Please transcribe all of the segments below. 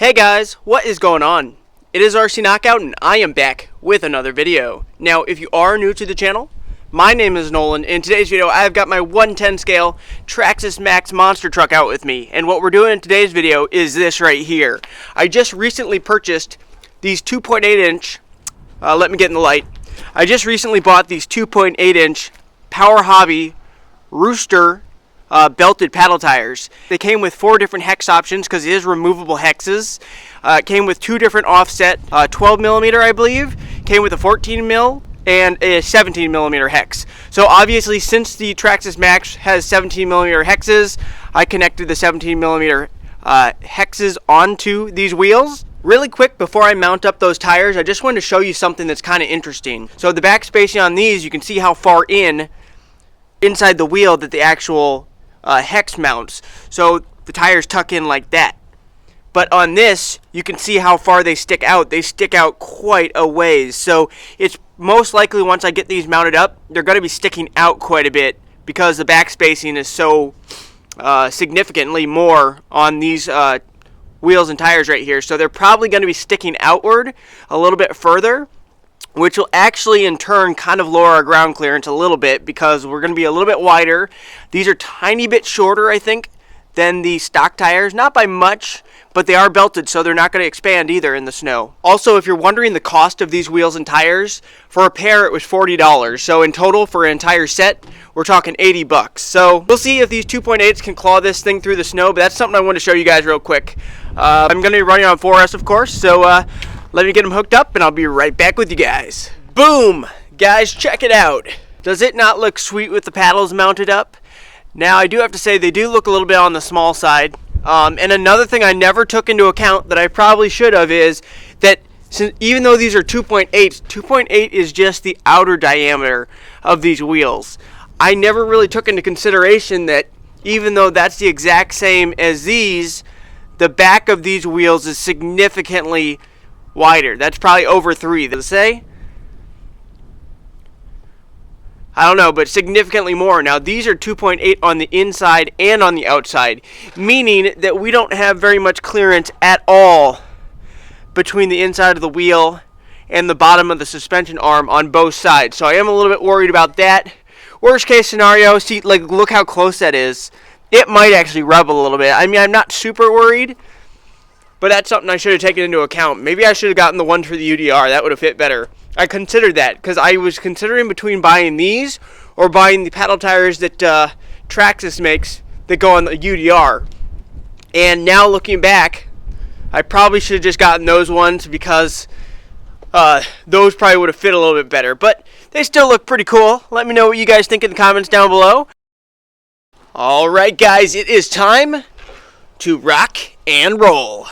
Hey guys, what is going on? It is RC Knockout and I am back with another video. Now, if you are new to the channel, my name is Nolan. In today's video, I've got my 110 scale Traxxas Maxx monster truck out with me. And what we're doing in today's video is this right here. I just recently purchased these 2.8 inch, let me get in the light. I just recently bought these 2.8 inch PowerHobby Rooster belted paddle tires. They came with 4 different hex options because it is removable hexes. It came with 2 different offset, 12 millimeter I believe, came with a 14 mil and a 17 millimeter hex. So obviously, since the Traxxas Maxx has 17 millimeter hexes, I connected the 17 millimeter hexes onto these wheels. Really quick, before I mount up those tires, I just wanted to show you something that's kind of interesting. So the back spacing on these, you can see how far inside the wheel that the actual hex mounts. So the tires tuck in like that. But on this, you can see how far they stick out. They stick out quite a ways. So it's most likely, once I get these mounted up, they're going to be sticking out quite a bit because the back spacing is so significantly more on these wheels and tires right here. So they're probably going to be sticking outward a little bit further, which will actually in turn kind of lower our ground clearance a little bit because we're going to be a little bit wider. These are tiny bit shorter, I think, than the stock tires. Not by much, but they are belted, so they're not going to expand either in the snow. Also, if you're wondering the cost of these wheels and tires, for a pair it was $40. So in total for an entire set, we're talking 80 bucks. So we'll see if these 2.8s can claw this thing through the snow, but that's something I want to show you guys real quick. I'm going to be running on 4S, of course, so let me get them hooked up and I'll be right back with you guys. Boom! Guys, check it out. Does it not look sweet with the paddles mounted up? Now, I do have to say they do look a little bit on the small side. And another thing I never took into account that I probably should have is that even though these are 2.8, 2.8 is just the outer diameter of these wheels. I never really took into consideration that even though that's the exact same as these, the back of these wheels is significantly wider. That's probably over 3, does it say? I don't know, but significantly more. Now, these are 2.8 on the inside and on the outside, meaning that we don't have very much clearance at all between the inside of the wheel and the bottom of the suspension arm on both sides. So I am a little bit worried about that. Worst case scenario, see, like, look how close that is. It might actually rub a little bit. I mean, I'm not super worried, but that's something I should have taken into account. Maybe I should have gotten the one for the UDR. That would have fit better. I considered that because I was considering between buying these or buying the paddle tires that Traxxas makes that go on the UDR. And now looking back, I probably should have just gotten those ones because those probably would have fit a little bit better. But they still look pretty cool. Let me know what you guys think in the comments down below. Alright guys, it is time to rock and roll.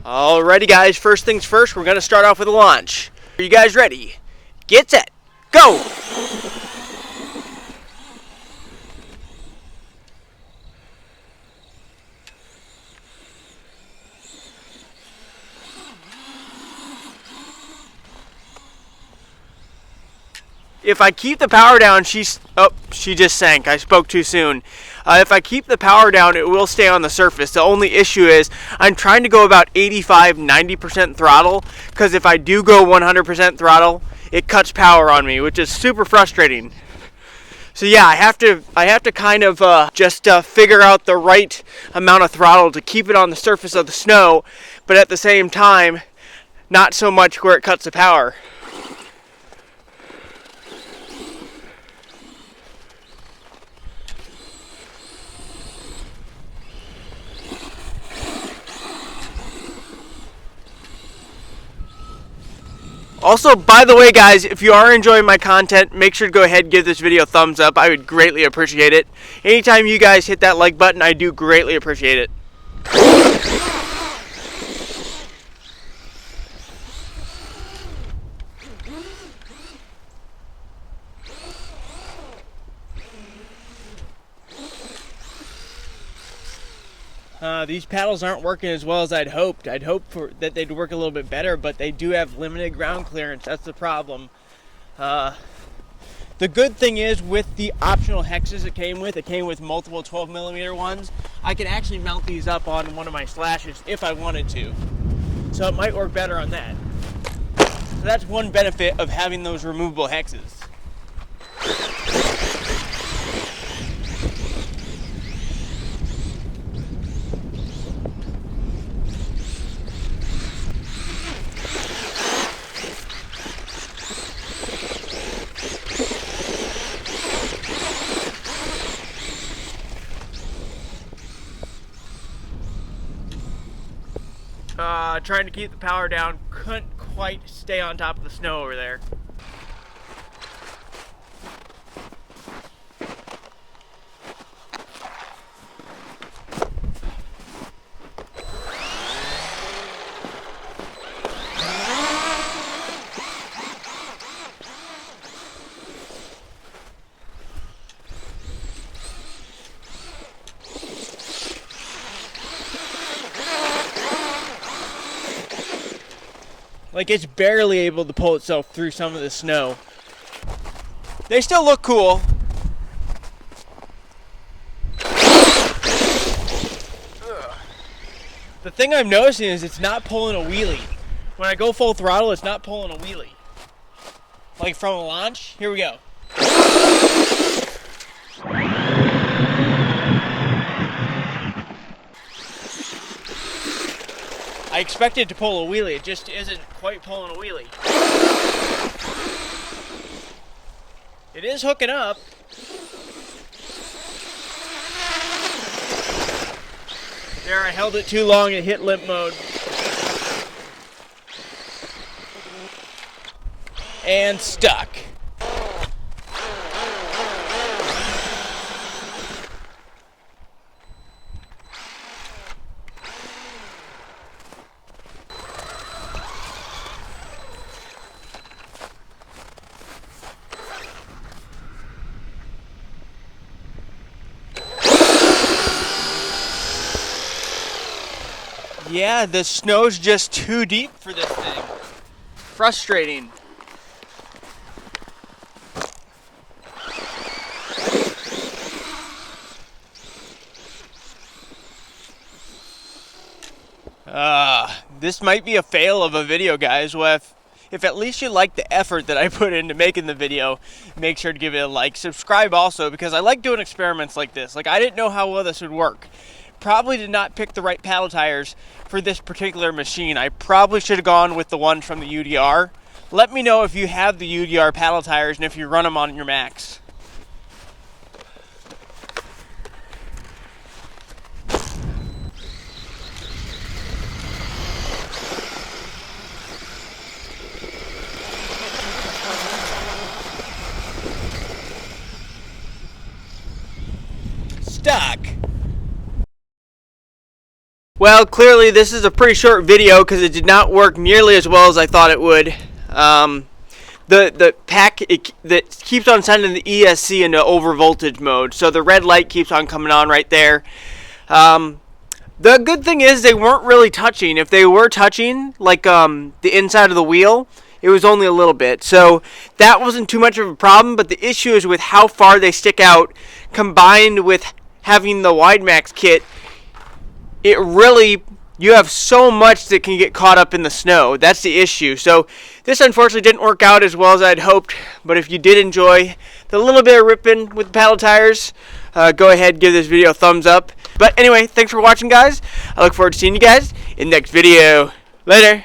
Alrighty guys, first things first, we're going to start off with a launch. Are you guys ready? Get set, go! If I keep the power down, she just sank. I spoke too soon. If I keep the power down, it will stay on the surface. The only issue is I'm trying to go about 85-90% throttle because if I do go 100% throttle, it cuts power on me, which is super frustrating. So yeah, I have to kind of just figure out the right amount of throttle to keep it on the surface of the snow, but at the same time, not so much where it cuts the power. Also, by the way guys, if you are enjoying my content, make sure to go ahead and give this video a thumbs up. I would greatly appreciate it. Anytime you guys hit that like button, I do greatly appreciate it. These paddles aren't working as well as I'd hoped. I'd hoped that they'd work a little bit better, but they do have limited ground clearance. That's the problem. The good thing is, with the optional hexes it came with multiple 12mm ones, I can actually mount these up on one of my slashes if I wanted to. So it might work better on that. So that's one benefit of having those removable hexes. Trying to keep the power down, couldn't quite stay on top of the snow over there. Like, it's barely able to pull itself through some of the snow. They still look cool. The thing I'm noticing is it's not pulling a wheelie. When I go full throttle, it's not pulling a wheelie. Like from a launch, here we go. I expected to pull a wheelie, it just isn't quite pulling a wheelie. It is hooking up. There, I held it too long and hit limp mode. And stuck. Yeah, the snow's just too deep for this thing. Frustrating. This might be a fail of a video, guys. Well, if at least you like the effort that I put into making the video, make sure to give it a like. Subscribe also, because I like doing experiments like this. Like, I didn't know how well this would work. Probably did not pick the right paddle tires for this particular machine. I probably should have gone with the ones from the UDR. Let me know if you have the UDR paddle tires and if you run them on your Maxx. Stuck. Well, clearly this is a pretty short video because it did not work nearly as well as I thought it would. The pack that keeps on sending the ESC into over voltage mode, so the red light keeps on coming on right there. The good thing is they weren't really touching. If they were touching, like the inside of the wheel, it was only a little bit. So that wasn't too much of a problem, but the issue is with how far they stick out combined with having the WideMaxx kit. It really, you have so much that can get caught up in the snow. That's the issue. So this unfortunately didn't work out as well as I'd hoped. But if you did enjoy the little bit of ripping with the paddle tires, go ahead and give this video a thumbs up. But anyway, thanks for watching, guys. I look forward to seeing you guys in the next video. Later.